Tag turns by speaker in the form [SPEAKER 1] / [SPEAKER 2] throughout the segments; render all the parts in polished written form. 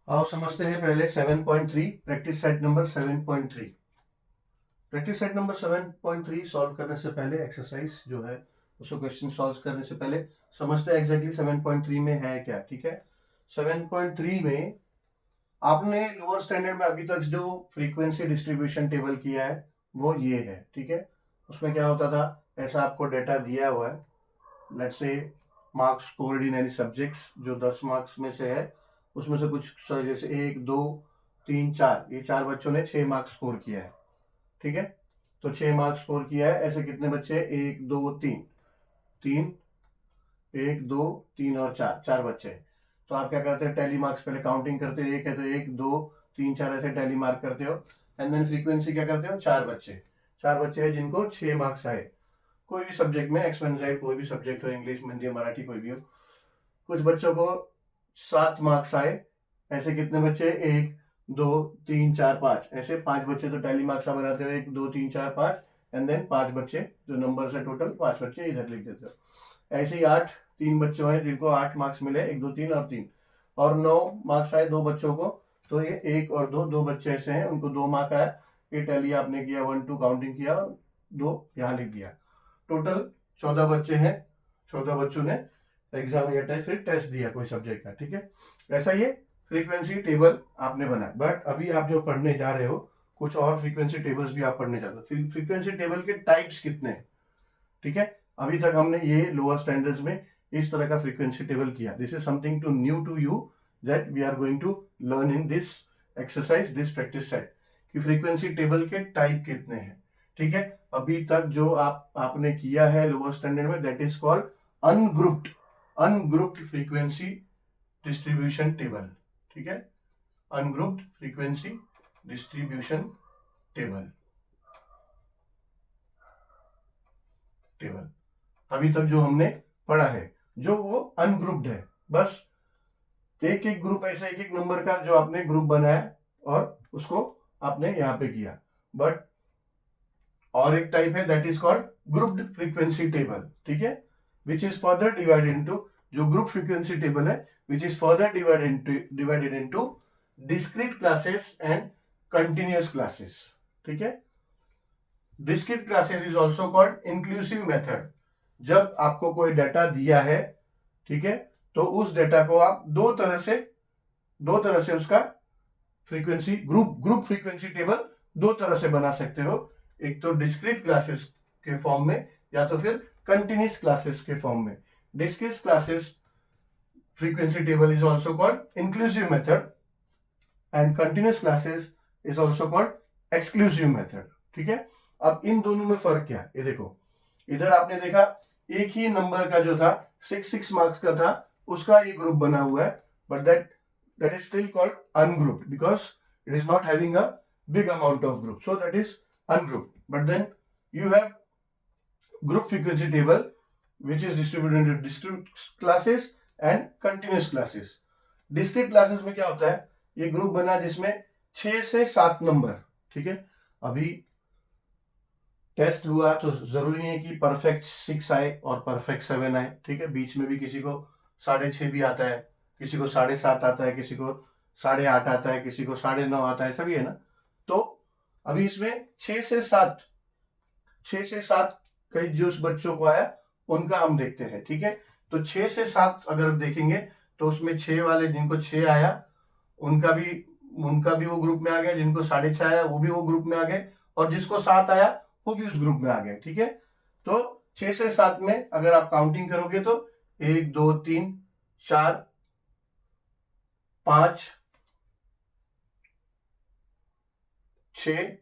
[SPEAKER 1] आओ समझते हैं पहले 7.3 practice set number 7.3। Practice set number 7.3 solve करने से पहले एक्सरसाइज जो है उसको क्वेश्चन सॉल्व करने से पहले समझते हैं एग्जैक्टली 7.3 में है क्या। ठीक है, 7.3 में आपने लोअर स्टैंडर्ड में अभी तक जो फ्रीक्वेंसी डिस्ट्रीब्यूशन टेबल किया है वो ये है। ठीक है, उसमें क्या होता था, ऐसा आपको डेटा दिया हुआ है, let's say marks scored in any subjects, जो 10 मार्क्स में से है उसमें से कुछ जैसे 1 2 3 4, ये 4 बच्चों ने 6 मार्क्स स्कोर किया है। ठीक है, तो 6 मार्क्स स्कोर किया है, ऐसे कितने बच्चे, 1 2 3, 3 1 2 3 और 4, 4 बच्चे। तो आप क्या करते हैं, टैली मार्क्स पहले काउंटिंग करते हो, एक है तो 1 2 3 4 ऐसे टैली मार्क करते हो, एंड देन फ्रीक्वेंसी क्या करते हो, 4 बच्चे, 4 बच्चे हैं जिनको 6 मार्क्स आए, कोई भी सब्जेक्ट में, एक्स वाई जेड कोई भी सब्जेक्ट हो, इंग्लिश हिंदी मराठी कोई भी हो। कुछ बच्चों को 7 मार्क्स आए, ऐसे कितने बच्चे, 1 2 3 4 5, ऐसे 5 बच्चे तो टैली मार्क्स आप बनाते हो, 1 2 3 4 5, एंड देन 5 बच्चे जो नंबर है टोटल 5 बच्चे इधर लिख देते हो। ऐसे ही 8 3 बच्चे हैं जिनको 8 मार्क्स मिले, 1 2 3 और 3, और 9 मार्क्स आए 2 बच्चों को, तो ये 1 और 2, 2 बच्चे ऐसे हैं उनको 2 मार्क आया, ये टैली आपने किया, 1 2 काउंटिंग किया और 2 यहाँ लिख दिया। टोटल 14 बच्चे हैं, 14 बच्चों ने एग्जाम या टेस्ट फिर टेस्ट दिया कोई सब्जेक्ट का। ठीक है, ऐसा ये फ्रीक्वेंसी टेबल आपने बनाया। बट अभी आप जो पढ़ने जा रहे हो कुछ और फ्रीक्वेंसी टेबल्स भी आप पढ़ने जाते हो। फ्रीक्वेंसी टेबल के टाइप्स कितने हैं, ठीक है, अभी तक हमने ये लोअर स्टैंडर्ड्स में इस तरह का फ्रीक्वेंसी टेबल किया। This is something to new to you that we are going to learn in this exercise, this practice set, कि फ्रीक्वेंसी टेबल के टाइप कितने हैं। ठीक है, अभी तक जो आपने किया है लोअर स्टैंडर्ड में, that is called ungrouped, ungrouped frequency distribution table. ठीक है, ungrouped frequency distribution table, table अभी तक जो हमने पढ़ा है, जो वो अनग्रुप्ड है, बस एक एक ग्रुप, ऐसा एक एक नंबर का जो आपने ग्रुप बनाया और उसको आपने यहां पे किया। बट और एक टाइप है that is called grouped frequency table. ठीक है, which is further divided into, जो ग्रुप फ्रीक्वेंसी टेबल है which is further divided into discrete classes and continuous classes. ठीक है, discrete classes is also called inclusive method. जब आपको कोई data दिया है, ठीक है, तो उस डेटा को आप दो तरह से उसका फ्रीक्वेंसी ग्रुप फ्रीक्वेंसी टेबल दो तरह से बना सकते हो, एक तो डिस्क्रीट क्लासेस के फॉर्म में या तो फिर कंटिन्यूअस क्लासेस के फॉर्म में। Discrete classes frequency table is also called inclusive method and continuous classes is also called exclusive method. ठीक है, अब इन दोनों में फर्क क्या है, ये देखो, इधर आपने देखा एक ही नंबर का जो था 6 मार्क्स का था, उसका ये ग्रुप बना हुआ है, but that is still called ungrouped because it is not having a big amount of group, so that is ungrouped. But then you have group frequency table which is distributed into discrete classes and continuous classes. discrete classes में क्या होता है, ये group बना जिसमें 6 से 7 number. ठीक है, अभी टेस्ट हुआ तो जरूरी है कि परफेक्ट 6 आए और परफेक्ट 7 आए। ठीक है, बीच में भी किसी को 6.5 भी आता है, किसी को 7.5 आता है, किसी को 8.5 आता है, किसी को 9.5 आता है, सभी है ना। तो अभी इसमें 6 से 7 कई जो बच्चों को आया उनका हम देखते हैं। ठीक है, तो 6 से 7 अगर देखेंगे तो उसमें 6 वाले जिनको 6 आया उनका भी वो ग्रुप में आ गया, जिनको 6.5 आया वो भी वो ग्रुप में आ गए, और जिसको 7 आया वो भी उस ग्रुप में आ गए। ठीक है, तो 6 से 7 में अगर आप काउंटिंग करोगे तो 1 2 3 4 5 6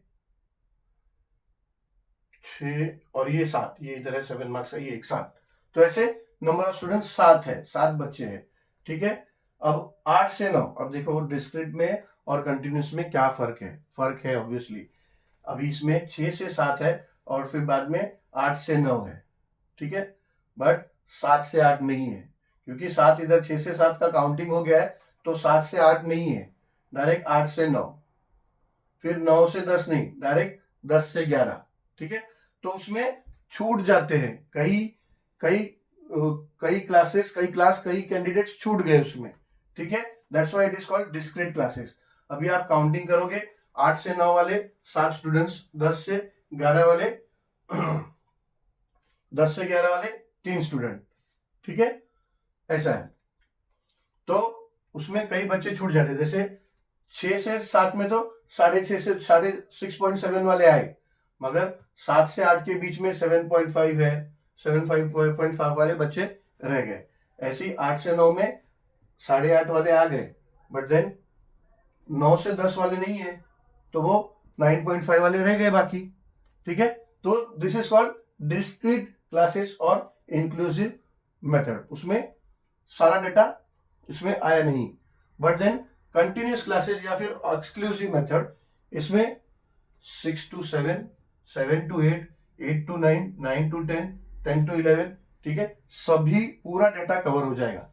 [SPEAKER 1] और ये 7, ये इधर है 7 मार्क्स है, ये एक 7, तो ऐसे नंबर ऑफ स्टूडेंट 7 है, 7 बच्चे हैं। ठीक है, अब 8 से 9, अब देखो डिस्क्रीट में और कंटिन्यूस में क्या फर्क है, फर्क है ऑब्वियसली। अभी इसमें 6 से 7 है और फिर बाद में 8 से 9 है। ठीक है, बट 7 से 8 नहीं है, क्योंकि 7 इधर 6 से 7 का काउंटिंग हो गया है, तो 7 से 8 नहीं है, डायरेक्ट 8 से 9, फिर 9 से 10 नहीं, डायरेक्ट 10 से 11। ठीक है, तो उसमें छूट जाते हैं कई कई कई क्लासेस, कई क्लास, कई कैंडिडेट्स छूट गए उसमें। ठीक है, that's why it is called discrete classes. अभी आप काउंटिंग करोगे 8 से 9 वाले 7 स्टूडेंट्स, 10 से 11 वाले 10 से 11 वाले 3 स्टूडेंट, ठीक है, ऐसा है। तो उसमें कई बच्चे छूट जाते, जैसे 6 से 7 में तो 6.5 से 6.7 वाले आए, मगर 7 से 8 के बीच में 7.5 है, 7.5 वाले बच्चे रह गए। ऐसे ही 8 से 9 में 8.5 वाले आ गए, बट देन 9 से 10 वाले नहीं है, तो वो 9.5 वाले रह गए बाकी, ठीक है। तो this is called discrete classes और इंक्लूसिव मेथड। उसमें सारा डेटा इसमें आया नहीं, बट देन कंटिन्यूस क्लासेस या फिर एक्सक्लूसिव मेथड, इसमें 6 to 7, 7 to 8, 8 to 9, 9 to 10, 10 to 11, ठीक है, सभी पूरा डेटा कवर हो जाएगा,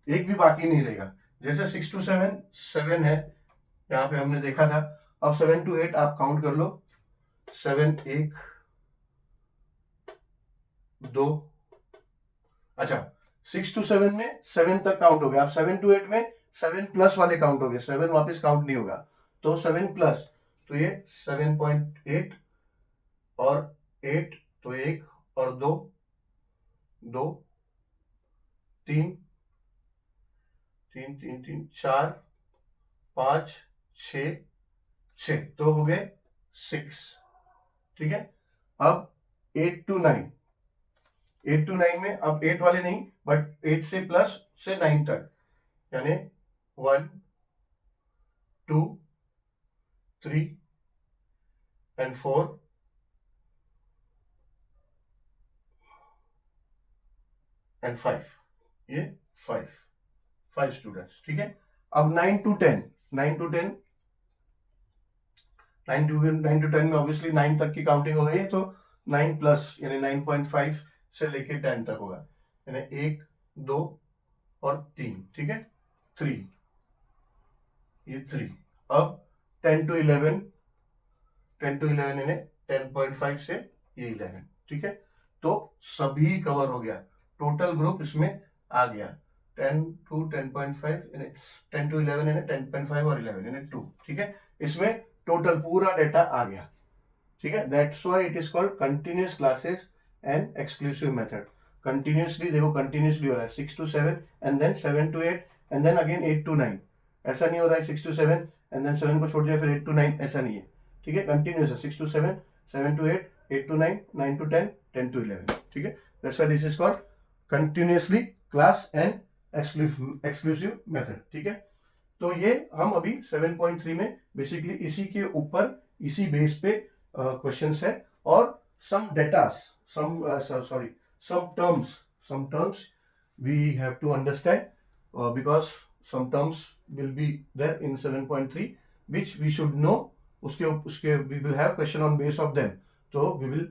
[SPEAKER 1] एक भी बाकी नहीं रहेगा। जैसे 6 to 7 7 है, यहाँ पे हमने देखा था। अब 7 to 8 आप काउंट कर लो, 7 1 2, अच्छा 6 to 7 में 7 तक काउंट हो गया। अब 7 to 8 में 7 प्लस वाले काउंट हो गए, 7 वापस काउंट नहीं होगा, तो 7 प्लस, तो ये 7.8 और 8, तो 1 और 2, 2 3 3 3 3 4 5 6 6, तो हो गए 6, ठीक है। अब 8 to 9, 8 to 9 में अब 8 वाले नहीं, बट 8 से प्लस से 9 तक, यानी 1 2 3 and 4 and 5, ये 5 स्टूडेंट्स, ठीक है। अब 9 to 10, 9 to 10, 9 to 10 में ऑब्वियसली 9 तक की काउंटिंग हो गई है, तो 9 प्लस यानी 9.5 से लेके 10 तक होगा, यानी 1 2 और 3, ठीक है, 3, ये 3। अब 10 to 11, 10 to 11 यानी 10.5 से ये 11, ठीक है। तो सभी कवर हो गया, टोटल ग्रुप इसमें आ गया, 10 to 10.5 यानी 10 to 11 यानी 10.5 और 11 यानी 2, ठीक है। इसमें टोटल पूरा डेटा आ गया, ठीक है। That's why it is called continuous classes and exclusive method. Continuously देखो, कंटिन्यूसली हो रहा है 6 to 7 and then 7 to 8 and then again 8 to 9, ऐसा नहीं हो रहा है 6 to 7 एंड देन 7 को छोड़ दिया फिर 8 to 9, ऐसा नहीं है, ठीक है। कंटिन्यूस है 6 to 7, 7 to 8, 8 to 9, 9 to 10, 10 to 11, ठीक है। That's why this is called continuously class and exclusive method, ठीक है। तो ये हम अभी 7.3 में बेसिकली इसी के ऊपर, इसी बेस पे क्वेश्चंस है, और some datas, some terms we have to understand, because some terms will be there in 7.3 which we should know, उसके we will have question on base of them, so we will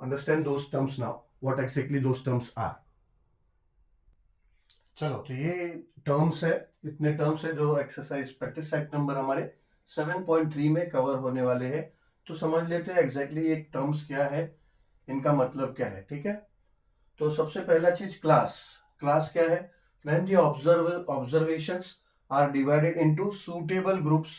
[SPEAKER 1] understand those terms now, what exactly those terms are। चलो, तो ये terms है, इतने terms है जो exercise practice set number हमारे 7.3 में कवर होने वाले हैं। तो समझ लेते हैं एग्जैक्टली ये टर्म्स क्या है, इनका मतलब क्या है, ठीक है। तो सबसे पहला चीज क्लास। क्लास क्या है? When the observations are divided into suitable groups,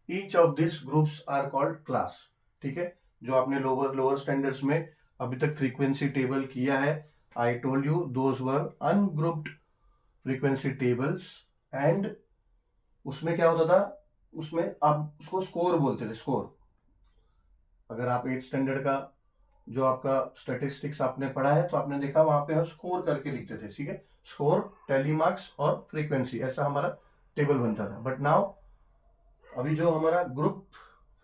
[SPEAKER 1] each of this groups are called class, ठीक है। जो आपने लोअर स्टैंडर्ड्स में अभी तक फ्रीक्वेंसी टेबल किया है, I told you those were ungrouped frequency tables, and उसमें क्या होता था, उसमें आप उसको स्कोर बोलते थे, स्कोर। अगर आप 8 स्टैंडर्ड का जो आपका स्टैटिस्टिक्स आपने पढ़ा है, तो आपने देखा वहां पे हम स्कोर करके लिखते थे, ठीक है। स्कोर, टैली मार्क्स और फ्रीक्वेंसी, ऐसा हमारा टेबल बनता था। बट नाउ अभी जो हमारा ग्रुप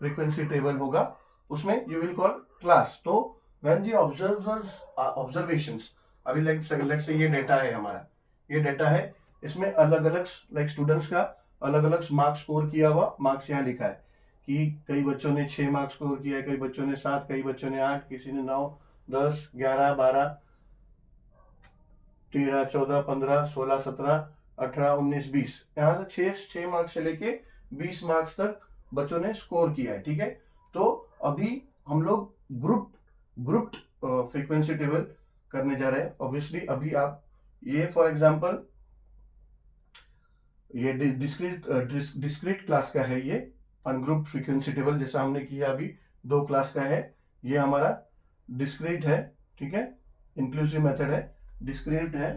[SPEAKER 1] फ्रीक्वेंसी टेबल होगा, उसमें यू विल कॉल क्लास। तो व्हेन दी ऑब्जर्वेशंस, अभी लेट्स से ये डेटा है हमारा, ये डेटा है, इसमें अलग अलग लाइक स्टूडेंट्स का अलग अलग मार्क्स स्कोर किया हुआ, मार्क्स यहाँ लिखा है कि कई बच्चों ने 6 मार्क्स स्कोर किया है, कई बच्चों ने 7, कई बच्चों ने 8, किसी ने 9, 10, 11, 12, 13, 14, 15, 16, 17, 18, 19, 20, यहाँ से 6 मार्क्स से लेके 20 मार्क्स तक बच्चों ने स्कोर किया है, ठीक है। तो अभी हम लोग ग्रुप्ड फ्रीक्वेंसी टेबल करने जा रहे हैं। ऑब्वियसली अभी आप ये फॉर एग्जांपल ये डिस्क्रीट क्लास का है, ये अनग्रुप्ड फ्रीक्वेंसी टेबल जैसा हमने किया अभी, 2 क्लास का है। ये हमारा डिस्क्रीट है, ठीक है, इंक्लूसिव मेथड है, डिस्क्रीट है,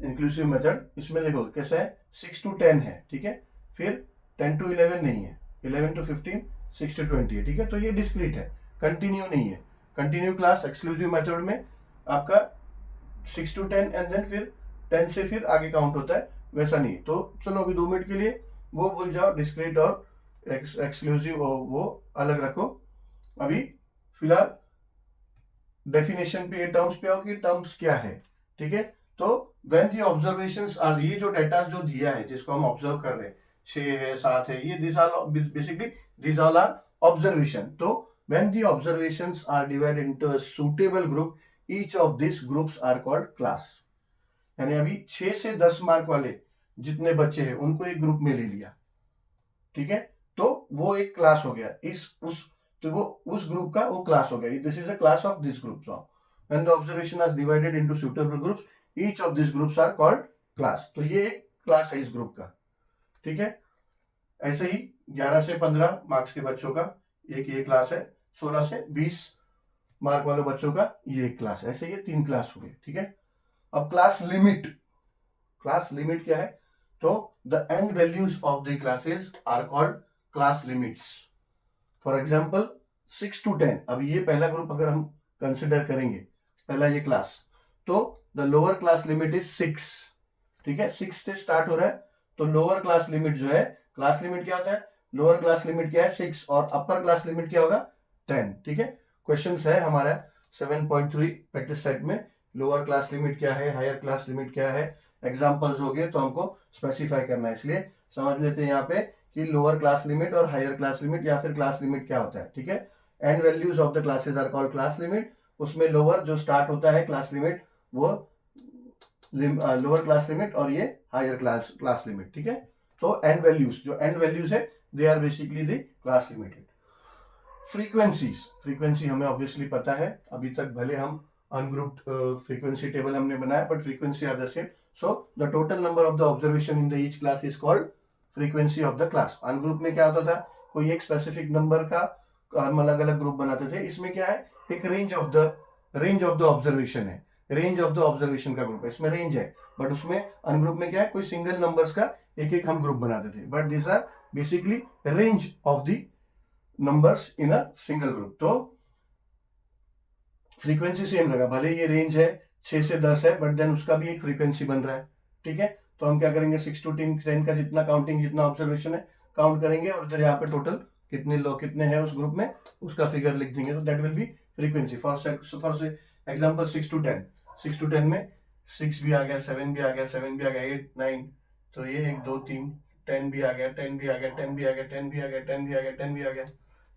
[SPEAKER 1] इंक्लूसिव मेथड। इसमें देखो कैसा है, 6 to 10 है, ठीक है, फिर 10 to 11 नहीं है, 11 to 15, 6 to 20 है, ठीक है। तो ये डिस्क्रीट है, कंटिन्यू नहीं है। कंटिन्यू क्लास एक्सक्लूसिव मेथड में आपका 6 to 10 एंड देन फिर 10 से फिर आगे काउंट होता है, वैसा नहीं। तो चलो अभी 2 मिनट के लिए वो भूल जाओ, डिस्क्रीट और एक्सक्लूसिव वो अलग रखो। अभी फिलहाल डेफिनेशन पे, टर्म्स पे आओ कि टर्म्स क्या है, ठीक है। तो व्हेन दी ऑब्जर्वेशंस आर, ये जो डेटा जो दिया है जिसको हम ऑब्जर्व कर रहे हैं, 6 है 7 है, ये this are basically this all are observation. तो when the observations are divided into a suitable group, each of this groups are called class. यानी अभी 6 से 10 मार्क वाले जितने बच्चे हैं उनको एक ग्रुप में ले लिया, ठीक है, तो वो एक क्लास हो गया। इस उस तो वो उस ग्रुप का वो क्लास हो गया। This is a class of this group. When the observation are divided into suitable groups, each of this groups are called class. तो ये एक क्लास है इस ग्रुप का, ठीक है। ऐसे ही 11 से 15 मार्क्स के बच्चों का एक ये क्लास है, 16 से 20 मार्क वाले बच्चों का ये एक क्लास है। ऐसे ये 3 क्लास हो गए, ठीक है। अब क्लास लिमिट, क्लास लिमिट क्या है, तो the end values of the classes are called class limits. For example 6 to 10, अब ये पहला ग्रुप अगर हम कंसिडर करेंगे, पहला ये क्लास, तो the lower class limit is 6, ठीक है, 6 से स्टार्ट हो रहा है। तो लोअर क्लास लिमिट जो है, क्लास लिमिट क्या होता है, लोअर क्लास लिमिट क्या है 6, और अपर क्लास लिमिट क्या होगा 10, ठीक है। क्वेश्चन है हमारा 7.3 प्रैक्टिस सेट में, लोअर क्लास लिमिट क्या है, हायर क्लास लिमिट क्या है। एग्जाम्पल्स हो गए तो हमको स्पेसिफाई करना है, इसलिए समझ लेते हैं यहाँ पे कि लोअर क्लास लिमिट और हायर क्लास लिमिट या फिर क्लास लिमिट क्या होता है, ठीक है। End values of the classes are called class limit. उसमें लोअर जो स्टार्ट होता है क्लास लिमिट वो लोअर क्लास लिमिट, और ये हायर क्लास लिमिट, ठीक है। तो एंड वैल्यूज, जो एंड वैल्यूज है they are basically the class limited. Frequencies, frequency हमें ऑब्वियसली पता है, अभी तक भले हम अनग्रुप्ड फ्रीक्वेंसी टेबल हमने बनाया but frequency are the same. So the total number of the observation in the each class is called frequency of the class. Ungroup में क्या होता था, कोई एक स्पेसिफिक नंबर का हम अलग अलग ग्रुप बनाते थे। इसमें क्या है, एक रेंज ऑफ द ऑब्जर्वेशन है, रेंज ऑफ द ऑब्जर्वेशन का ग्रुप है, इसमें रेंज है। बट उसमें अनग्रुप में क्या है, कोई सिंगल नंबर्स का एक एक हम ग्रुप बनाते थे, but this are basically range of the numbers in a single group. तो फ्रीक्वेंसी सेम रहेगा, भले ये रेंज है 6 से 10 है, बट देन उसका भी एक फ्रीक्वेंसी बन रहा है, ठीक है। तो हम क्या करेंगे, 6 to 10 का जितना काउंटिंग, जितना ऑब्जर्वेशन है काउंट करेंगे, और इधर यहाँ पे टोटल कितने लोग कितने हैं उस ग्रुप में उसका फिगर लिख देंगे। तो that will be frequency. For example 6 to 10, 6 to 10 में 6 भी आ गया, 7 भी आ गया, 7 भी आ गया, 8 9, तो ये 1 2 3, 10 भी आ गया, 10 भी आ गया, 10 भी आ गया, 10 भी आ गया, 10 भी आ गया, 10 भी आ गया,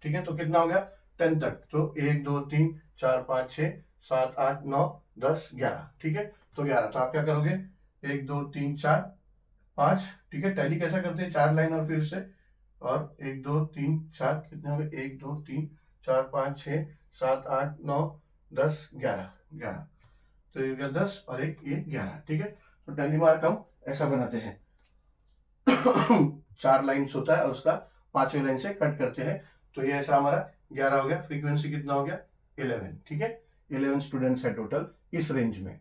[SPEAKER 1] ठीक है। तो कितना हो गया 10 तक। तो 1 2 3 4 5 6 7 8 9 10 11, ठीक है। तो 11, तो आप क्या करोगे 1 2 3 4 5, ठीक है। टैली कैसा करते हैं, 4 लाइन और फिर से, और 1 2 3 4 कितने हो गए, 1 2 3 4 5 6 7 8 9 10 11 11, तो ये हो गया 10 और एक ये 11, ठीक है। तो टैली मार्क हम ऐसा बनाते हैं 4 लाइन्स होता है और उसका 5वें लाइन से कट करते हैं। तो ये ऐसा हमारा 11 हो गया। फ्रीक्वेंसी कितना हो गया 11, ठीक है। 11 स्टूडेंट्स है टोटल इस रेंज में,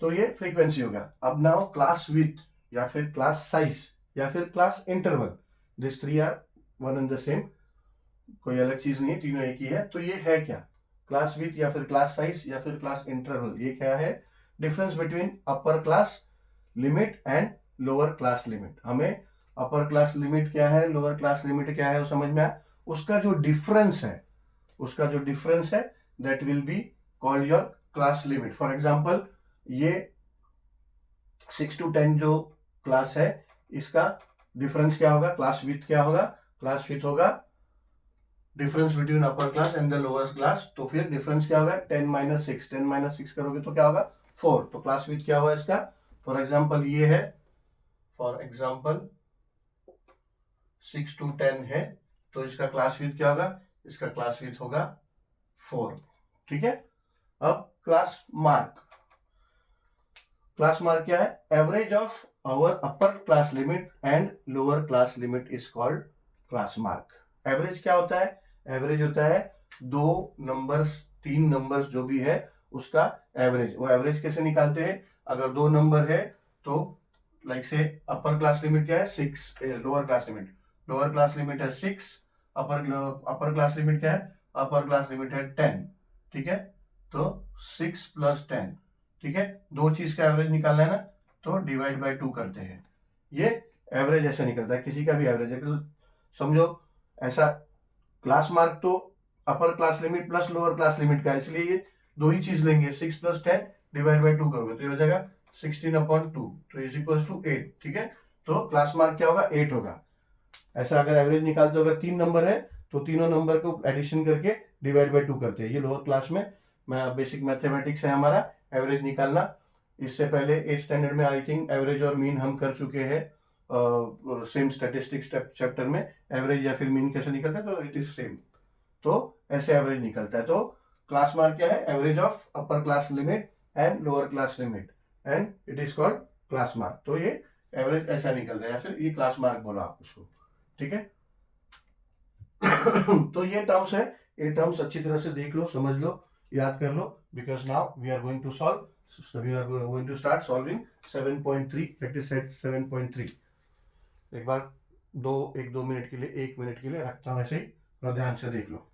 [SPEAKER 1] तो ये फ्रीक्वेंसी होगा। अब नाउ क्लास विथ या फिर क्लास साइज या फिर class interval, this 3 are one and the same, कोई अलग चीज नहीं है, तीनों एक ही है। तो ये है क्या, क्लास विथ या फिर क्लास साइज या फिर क्लास इंटरवल, ये क्या है, difference between upper class limit and lower class limit. हमें अपर क्लास लिमिट क्या है, लोअर क्लास लिमिट क्या है वो समझ में आया। उसका जो डिफरेंस है, उसका जो डिफरेंस है that will be called your class limit. For example ये 6 to 10 जो क्लास है इसका डिफरेंस क्या होगा, क्लास विथ क्या होगा, क्लास विथ होगा difference between upper class and the lower class. तो फिर डिफरेंस क्या होगा 10 - 6, 10 - 6 करोगे तो क्या होगा 4। तो क्लास विथ क्या हुआ इसका, फॉर एग्जाम्पल ये है, फॉर एग्जाम्पल 6 to 10 है, तो इसका क्लास विथ क्या होगा, इसका क्लास विथ होगा 4, ठीक है। अब क्लास मार्क, क्लास मार्क क्या है? Average of our upper class limit and lower class limit is called class mark. Average क्या होता है? एवरेज होता है दो नंबर्स, तीन नंबर्स जो भी है उसका एवरेज। वो एवरेज कैसे निकालते हैं? अगर दो नंबर है तो लाइक से अपर क्लास लिमिट क्या है? 6, लोअर क्लास लिमिट है 6, अपर क्लास लिमिट क्या है? अपर क्लास लिमिट है 10, ठीक है। तो 6 + 10, ठीक है। दो चीज का एवरेज निकालना है ना, तो डिवाइड बाय 2 करते हैं। ये एवरेज ऐसा निकलता है, किसी का भी एवरेज है। समझो ऐसा, क्लास मार्क तो अपर class limit plus lower class limit का, इसलिए ये दो ही चीज लेंगे। 6 + 10 डिवाइड बाय 2 करोगे तो ये हो जाएगा 16/2, तो इज इक्वल टू 8, ठीक है। तो क्लास मार्क क्या होगा? 8 होगा। ऐसा अगर एवरेज निकालते हो, अगर तीन नंबर है तो तीनों नंबर को एडिशन करके डिवाइड बाय 2 करते हैं। ये लोअर क्लास में बेसिक मैथमेटिक्स है हमारा, एवरेज निकालना। इससे पहले 8th स्टैंडर्ड में आई थिंक एवरेज और मीन हम कर चुके हैं, सेम स्टैटिस्टिक्स चैप्टर में एवरेज या फिर मीन कैसे निकलता है, तो इट इज सेम। तो ऐसे एवरेज निकलता है। तो क्लास मार्क क्या है? Average of upper class limit and lower class limit, and it is called class mark. तो ये एवरेज ऐसा निकलता है, या फिर ये क्लास मार्क बोला आप उसको, ठीक है। तो ये टर्म्स है, ये टर्म्स अच्छी तरह से देख लो, समझ लो, याद कर लो, because now we are going to solve, we are going to start solving 7.3, practice set 7.3। एक बार एक दो मिनट के लिए, 1 मिनट के लिए रखता हूं ऐसे ही, और ध्यान से देख लो।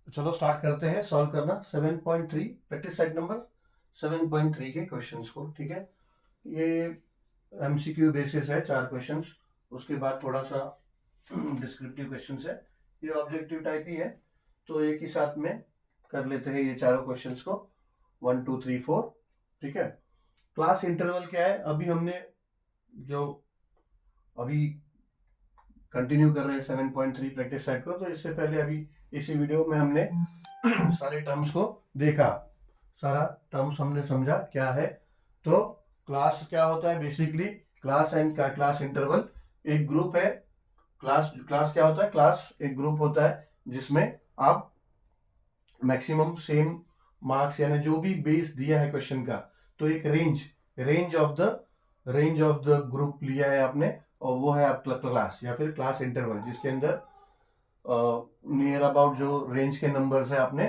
[SPEAKER 1] चलो स्टार्ट करते हैं सॉल्व करना 7.3, प्रैक्टिस सेट नंबर 7.3 के क्वेश्चंस को, ठीक है। ये एमसीक्यू बेसिस है, 4 क्वेश्चंस, उसके बाद थोड़ा सा डिस्क्रिप्टिव क्वेश्चंस है। ये ऑब्जेक्टिव टाइप ही है, तो एक ही साथ में कर लेते हैं ये चारों क्वेश्चंस को, 1 2 3 4, ठीक है। क्लास इंटरवल क्या है? अभी हमने जो अभी कंटिन्यू कर रहे हैं 7.3 प्रैक्टिस सेट को, तो इससे पहले अभी इसी वीडियो में हमने सारे टर्म्स को देखा, सारा टर्म्स हमने समझा क्या है। तो क्लास क्या होता है? Basically class and class interval एक ग्रुप है। क्लास क्या होता है? क्लास एक ग्रुप होता है जिसमें आप मैक्सिमम सेम मार्क्स, यानी जो भी बेस दिया है क्वेश्चन का, तो एक रेंज ऑफ द ग्रुप लिया है आपने, और वो है आपका क्लास या फिर क्लास इंटरवल, जिसके अंदर नियर अबाउट जो रेंज के नंबर्स है आपने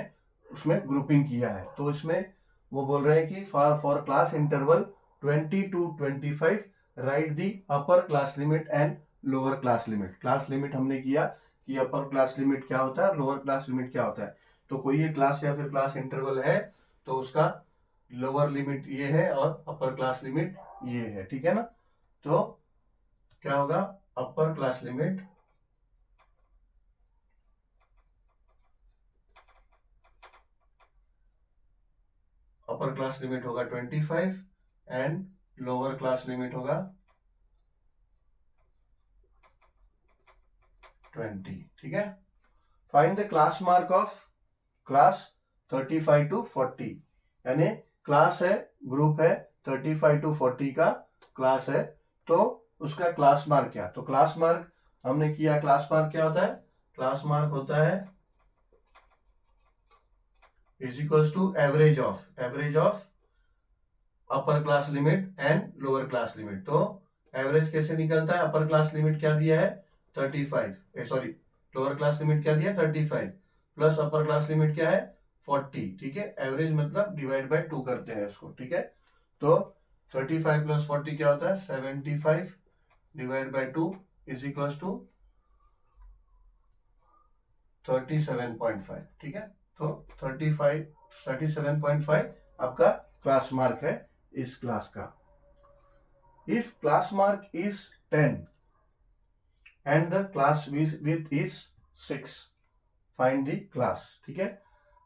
[SPEAKER 1] उसमें ग्रुपिंग किया है। तो इसमें वो बोल रहे हैं कि for class interval 20 to 25 right the upper class limit and lower class limit. Class limit हमने किया कि अपर क्लास लिमिट क्या होता है, लोअर क्लास लिमिट क्या होता है। तो कोई ये क्लास या फिर क्लास इंटरवल है तो उसका लोअर लिमिट ये है और अपर क्लास लिमिट ये है, ठीक है ना। तो क्या होगा? अपर क्लास लिमिट होगा 25 एंड लोअर क्लास लिमिट होगा 20, ठीक है। Find the class mark of class 35 to 40, यानी क्लास है, ग्रुप है, 35 to 40 का क्लास है, तो उसका क्लास मार्क क्या? तो क्लास मार्क हमने किया, क्लास मार्क क्या होता है? क्लास मार्क होता है is equals to average of upper class limit and lower class limit. तो एवरेज कैसे निकलता है? अपर क्लास लिमिट क्या दिया है? 35, सॉरी, लोअर क्लास लिमिट क्या दिया है? 35 प्लस अपर क्लास लिमिट क्या है? 40, ठीक है। एवरेज मतलब डिवाइड बाय 2 करते हैं इसको, ठीक है। तो 35 + 40 क्या होता है? 75 divide by 2 is equals to 37.5, ठीक है। तो 37.5 आपका क्लास मार्क है इस क्लास का। If class mark is 10 and the class width is 6, find the class, ठीक है।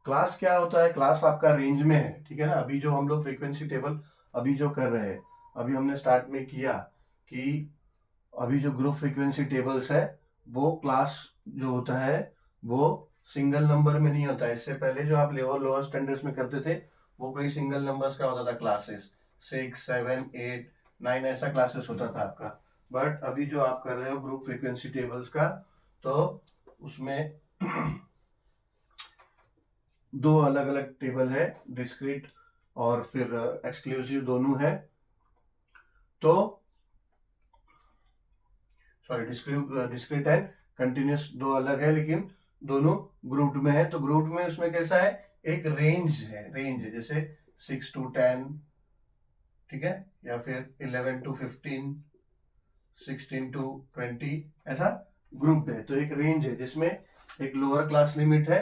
[SPEAKER 1] क्लास क्या होता है? क्लास आपका रेंज में है, ठीक है ना। अभी जो हम लोग फ्रीक्वेंसी टेबल अभी जो कर रहे हैं, अभी हमने स्टार्ट में किया कि अभी जो ग्रुप फ्रीक्वेंसी टेबल्स है, वो क्लास जो होता है वो सिंगल नंबर में नहीं होता है। इससे पहले जो आप लोअर स्टैंडर्ड्स में करते थे वो कोई सिंगल नंबर्स का होता था क्लासेस, 6, 7, 8, 9 ऐसा क्लासेस होता था आपका। बट अभी जो आप कर रहे हो ग्रुप फ्रीक्वेंसी टेबल्स का, तो उसमें दो अलग अलग टेबल है, डिस्क्रीट और फिर एक्सक्लूसिव दोनों है। तो सॉरी, डिस्क्रीट एंड कंटिन्यूस दो अलग है, लेकिन दोनों ग्रुप में है। तो ग्रुप में उसमें कैसा है, एक रेंज है जैसे 6 to 10, ठीक है, या फिर 11 to 15, 16 to 20, ऐसा ग्रुप है। तो एक रेंज है जिसमें एक लोअर क्लास लिमिट है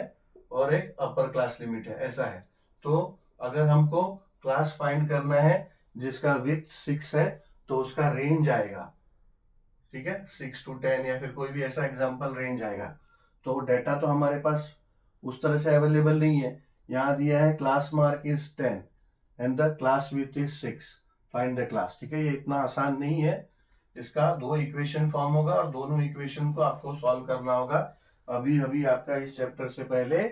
[SPEAKER 1] और एक अपर क्लास लिमिट है, ऐसा है। तो अगर हमको क्लास फाइंड करना है जिसका विड्थ 6 है, तो उसका रेंज आएगा, ठीक है, 6 to 10 या फिर कोई भी ऐसा एग्जाम्पल रेंज आएगा। तो डाटा तो हमारे पास उस तरह से अवेलेबल नहीं है। यहाँ दिया है class mark is 10 and the class width is 6, find the class, ठीक है। ये इतना आसान नहीं है। इसका दो इक्वेशन फॉर्म होगा और दोनों इक्वेशन को आपको सॉल्व करना होगा। अभी अभी आपका इस चैप्टर से पहले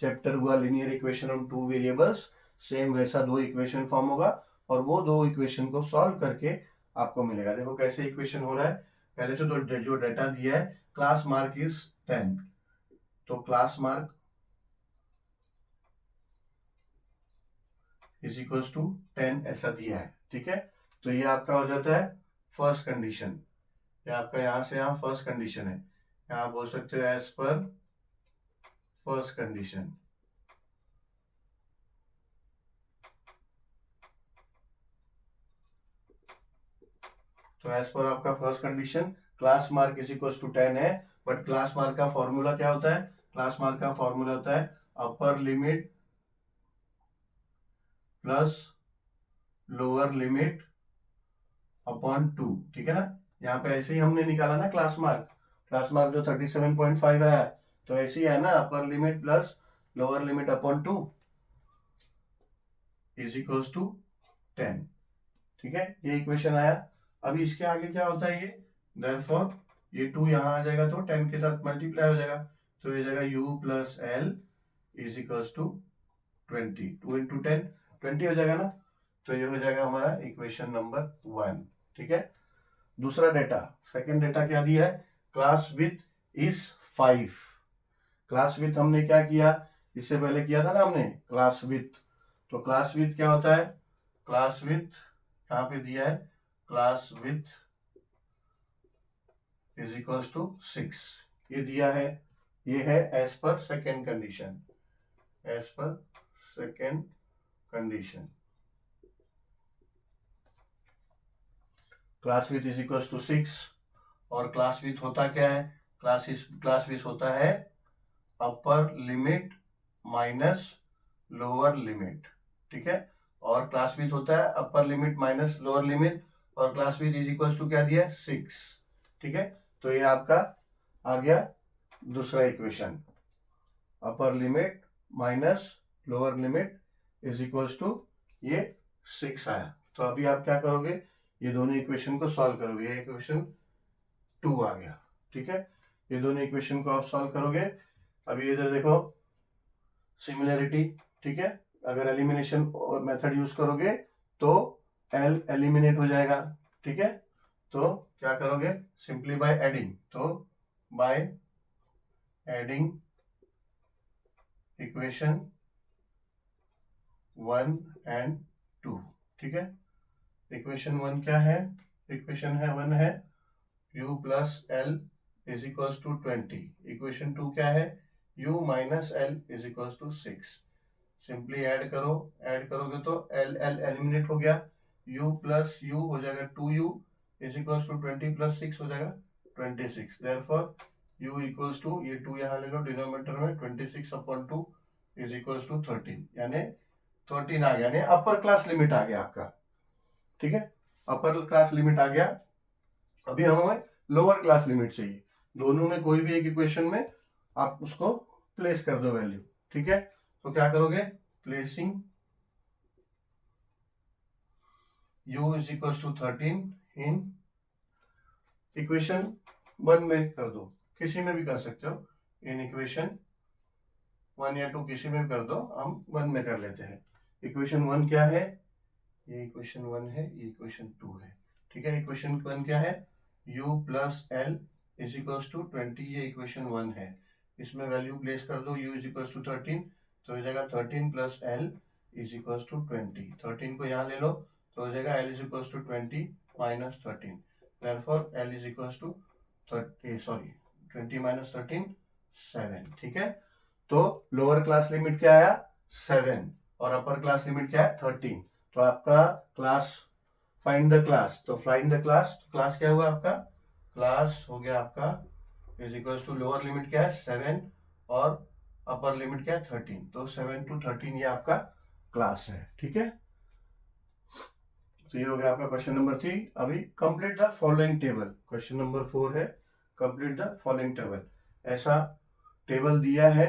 [SPEAKER 1] चैप्टर हुआ linear equation on two variables, same वैसा दो इक्वेशन फॉर्म होगा और वो दो इक्वेशन को सॉल्व करके आपको मिलेगा। देखो कैसे इक्वेशन हो रहा है। पहले तो जो डाटा दिया है, क्लास मार्क इज 10, तो class mark is equals to 10 ऐसा दिया है, ठीक है। तो ये आपका हो जाता है फर्स्ट कंडीशन। ये आपका यहां से यहां फर्स्ट कंडीशन है, यहां बोल सकते हो एज पर फर्स्ट कंडीशन। तो एज पर आपका first condition class mark is equal to 10 है। बट क्लास मार्क का फॉर्मूला क्या होता है, क्लास मार्क का फॉर्मूला होता है upper limit plus lower limit upon 2, ठीक है ना। यहाँ पे ऐसे ही हमने निकाला ना क्लास मार्क जो 37.5 आया, तो ऐसे ही है ना, upper limit plus lower limit upon 2 is equals to 10, ठीक है। ये इक्वेशन आया। अभी इसके आगे क्या होता है, ये देयरफॉर ये 2 यहाँ आ जाएगा तो 10 के साथ मल्टीप्लाई हो जाएगा, तो ये जाएगा u plus L is equals to 20, 2 into 10 20 हो जाएगा ना। तो ये हो जाएगा हमारा इक्वेशन नंबर 1, ठीक है। दूसरा डेटा, सेकेंड डेटा क्या दिया है, class width is 5। Class width हमने क्या किया, इससे पहले किया था ना हमने क्लास विथ। तो क्लास विथ क्या होता है, क्लास विथ यहाँ पे दिया है class width is equals to 6, ये दिया है। ये है as per second condition, as per second condition. Class width is equals to 6 और क्लास विथ होता क्या है, क्लास विथ होता है upper limit minus lower limit, ठीक है। और क्लास विथ होता है upper limit minus lower limit, और class width is equals to क्या दिया है 6, ठीक है। तो ये आपका आ गया दूसरा equation, upper limit minus lower limit is equals to ये 6 आया। तो अभी आप क्या करोगे, ये दोनों इक्वेशन को सॉल्व करोगे। ये इक्वेशन 2 आ गया, ठीक है। ये दोनों इक्वेशन को आप सॉल्व करोगे। अभी इधर देखो सिमिलरिटी, ठीक है। अगर एलिमिनेशन मेथड यूज करोगे तो एल एलिमिनेट हो जाएगा, ठीक है। तो क्या करोगे, सिंपली बाय एडिंग, तो बाय एडिंग इक्वेशन 1 एंड 2, ठीक है। इक्वेशन 1 क्या है, इक्वेशन है 1 है u plus L is equals to 20। Equation 2 क्या है, u minus L is equals to 6। Simply add करो, ऐड करोगे तो एल एल एलिमिनेट हो गया, u प्लस u हो जाएगा 2u is equals to 20 plus 6 हो जाएगा 26। देयरफॉर u इक्वल्स टू, ये 2 यहाँ ले लो डिनोमिनेटर में, 26 अपॉन 2 इज इक्वल्स टू 13, यानी 13 आ गया, यानी अपर क्लास लिमिट आ गया आपका, ठीक है। अपर क्लास लिमिट आ गया। अभी हमें लोअर क्लास लिमिट चाहिए। दोनों में कोई भी एक इक्वेशन में आप उसको प्लेस कर दो वैल्यू, ठीक है। तो क्या करोगे, placing u is equal to 13 in equation 1 में कर दो, किसी में भी कर सकते हो, इन इक्वेशन 1 या 2 किसी में भी कर दो, हम 1 में कर लेते हैं। इक्वेशन 1 क्या है, ये इक्वेशन 1 है, ये इक्वेशन 2 है, ठीक है। इक्वेशन 1 क्या है, u plus L is equals to 20, ये इक्वेशन 1 है। इसमें वैल्यू प्लेस कर दो, u इज इक्वल्स टू 13, तो हो जाएगा 13 plus L is equals to 20। 13 को यहाँ ले लो तो हो जाएगा l is equals to 20 minus 13, therefore l is equals to 20 minus 13 7, ठीक है। तो लोअर क्लास लिमिट क्या आया 7 और अपर क्लास लिमिट क्या है 13। तो आपका क्लास, फाइंड द क्लास, तो फाइंड द क्लास, क्लास क्या हुआ आपका, क्लास हो गया आपका is equals to lower limit क्या है 7 और अपर लिमिट क्या है 13, तो 7 to 13 ये आपका क्लास है, ठीक है। तो ये हो गया आपका क्वेश्चन नंबर 3। अभी complete the following table, question number 4 है कंप्लीट द फॉलोइंग टेबल। ऐसा टेबल दिया है,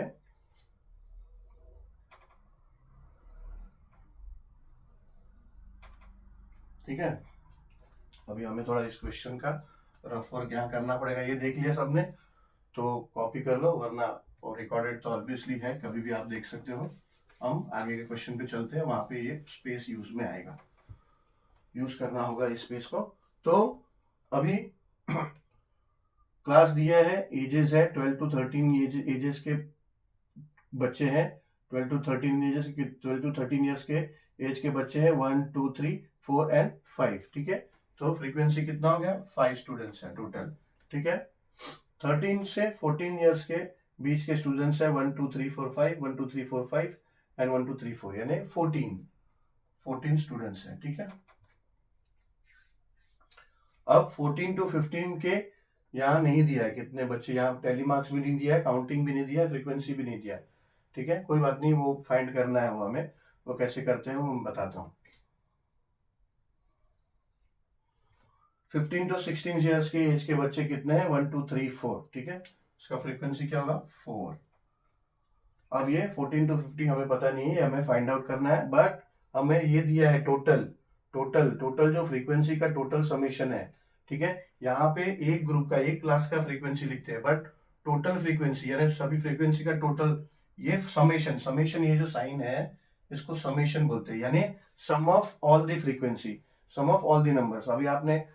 [SPEAKER 1] ठीक है। अभी हमें थोड़ा इस क्वेश्चन का रफ वर्क यहाँ करना पड़ेगा, ये देख लिया सबने तो कॉपी कर लो, वरना और रिकॉर्डेड तो ऑब्वियसली है, कभी भी आप देख सकते हो। हम आगे के क्वेश्चन पे चलते हैं, वहां पे ये स्पेस यूज में आएगा, यूज करना होगा इस स्पेस को। तो अभी क्लास दिया है, एजेस है 12 to 13 एजेस के बच्चे हैं, 12 to 13 एजेस के, 12 to 13 ईयर्स के एज के बच्चे हैं 1 2 3 4 एंड 5, ठीक है। तो फ्रीक्वेंसी कितना हो गया 5 स्टूडेंट्स है टोटल, ठीक है। 13 से 14 ईयर्स के बीच के स्टूडेंट्स है 1 2 3 4 5, 1 2 3 4 5 एंड 1 2 3 4, यानी 14 स्टूडेंट्स हैं, ठीक है। अब 14 to 15 के यहाँ नहीं दिया है कितने बच्चे, यहाँ टैली मार्क्स भी नहीं दिया है, काउंटिंग भी नहीं दिया है, फ्रीक्वेंसी भी नहीं दिया है, ठीक है। कोई बात नहीं, वो फाइंड करना है, वो हमें, वो कैसे करते हैं वो मैं बताता हूँ। 15 to 16 ईयर्स के एज के बच्चे कितने हैं 1 2 3 4, ठीक है। इसका फ्रीक्वेंसी क्या होगा 4। अब ये 14 to 50 हमें पता नहीं है, हमें फाइंड आउट करना है, बट हमें ये दिया है टोटल जो फ्रीक्वेंसी का टोटल समेशन है, ठीक है। यहाँ पे एक ग्रुप का, एक क्लास का फ्रीक्वेंसी लिखते हैं, बट टोटल फ्रीक्वेंसी यानी सभी फ्रीक्वेंसी का टोटल, ये समेशन ये जो साइन है इसको समेशन बोलते हैं, यानी sum of all the frequency, sum of all the numbers. अभी आपने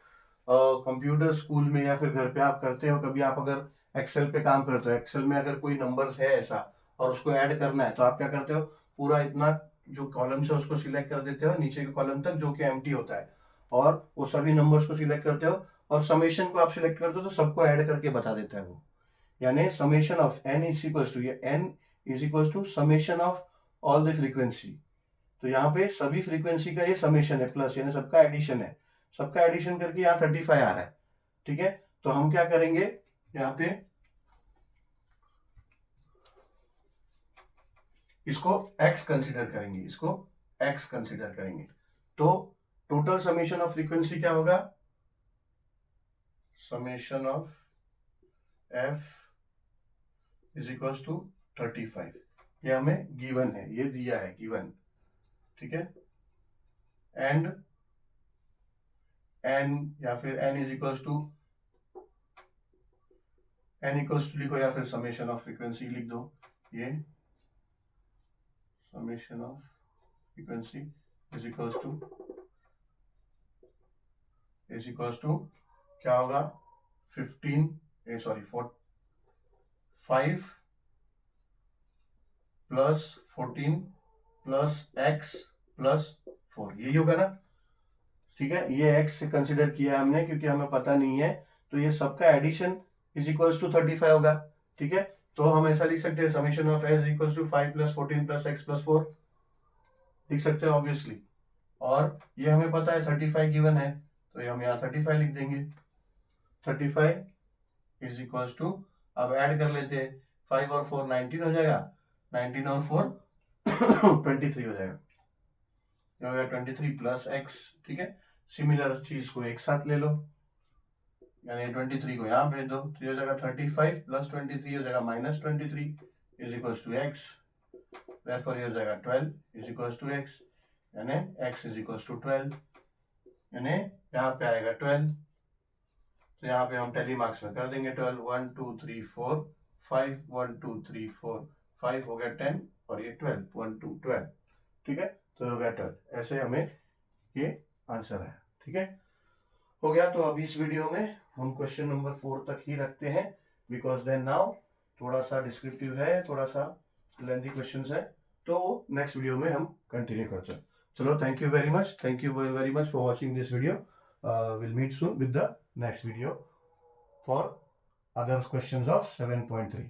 [SPEAKER 1] कंप्यूटर स्कूल में या फिर घर पे आप करते हो, कभी आप अगर एक्सेल पे काम करते हो, एक्सेल में अगर कोई नंबर्स है ऐसा और उसको ऐड करना है, तो आप क्या करते हो, पूरा इतना जो कॉलम्स है उसको सिलेक्ट कर देते हो नीचे के कॉलम तक जो कि एम्प्टी होता है, और वो सभी नंबर्स को सिलेक्ट करते हो और समेशन को आप सिलेक्ट करते हो तो सबको ऐड करके बता देता है वो, यानी summation of n is equals to, ये n is equals to summation of all the frequency. तो यहाँ पे सभी फ्रीक्वेंसी का ये समेशन है, प्लस यानी सबका एडिशन है, सबका एडिशन करके यहाँ 35 आ रहा है, ठीक है। तो हम क्या करेंगे, यहाँ पे इसको x कंसीडर करेंगे, इसको x कंसीडर करेंगे। तो टोटल समेशन ऑफ फ्रीक्वेंसी क्या होगा, summation of f is equals to 35, ये हमें गिवन है, ये दिया है गिवन, ठीक है। एंड n या फिर n is equals to, n equals to लिखो या फिर समेशन ऑफ फ्रीक्वेंसी लिख दो, ये summation of frequency is equals to क्या होगा 5 प्लस 14 प्लस x प्लस 4, यही होगा ना, ठीक है। ये x से कंसिडर किया हमने क्योंकि हमें पता नहीं है, तो ये सबका एडिशन इज इक्वल्स टू 35 होगा, ठीक है। तो हम ऐसा लिख सकते हैं summation of s equals to 5 plus 14 plus x plus 4 लिख सकते हैं ऑब्वियसली, और ये हमें पता है 35 गिवन है, तो ये हम यहाँ 35 लिख देंगे। 35 इज इक्वल्स टू, अब ऐड कर लेते हैं, 5 और 4 19 हो जाएगा, 19 और 4 23 हो जाएगा, 23 प्लस x, ठीक है। सिमिलर चीज को एक साथ ले लो, यानी 23 को यहाँ भेज दो, तो हो जाएगा 35 प्लस 23 हो जाएगा minus 23 is equals to x, therefore ये हो जाएगा 12 इज इक्वल्स टू x, यानी x इज इक्वल्स टू 12, यानी यहाँ पे आएगा 12, तो यहाँ पे हम टैली मार्क्स में कर देंगे 12, 1 2 3 4 5, 1 2 3 4 5 हो गया 10, और ये 12, 1 2 12, ठीक है। तो गेट 12 ऐसे हमें ये आंसर है। ठीक है, हो गया। तो अभी इस वीडियो में हम क्वेश्चन नंबर 4 तक ही रखते हैं, बिकॉज देन नाउ थोड़ा सा डिस्क्रिप्टिव है, थोड़ा सा लेंथी क्वेश्चंस है, तो नेक्स्ट वीडियो में हम कंटिन्यू करते हैं। चलो, thank you very much for watching this video. Will meet soon with the next video for other questions of 7.3.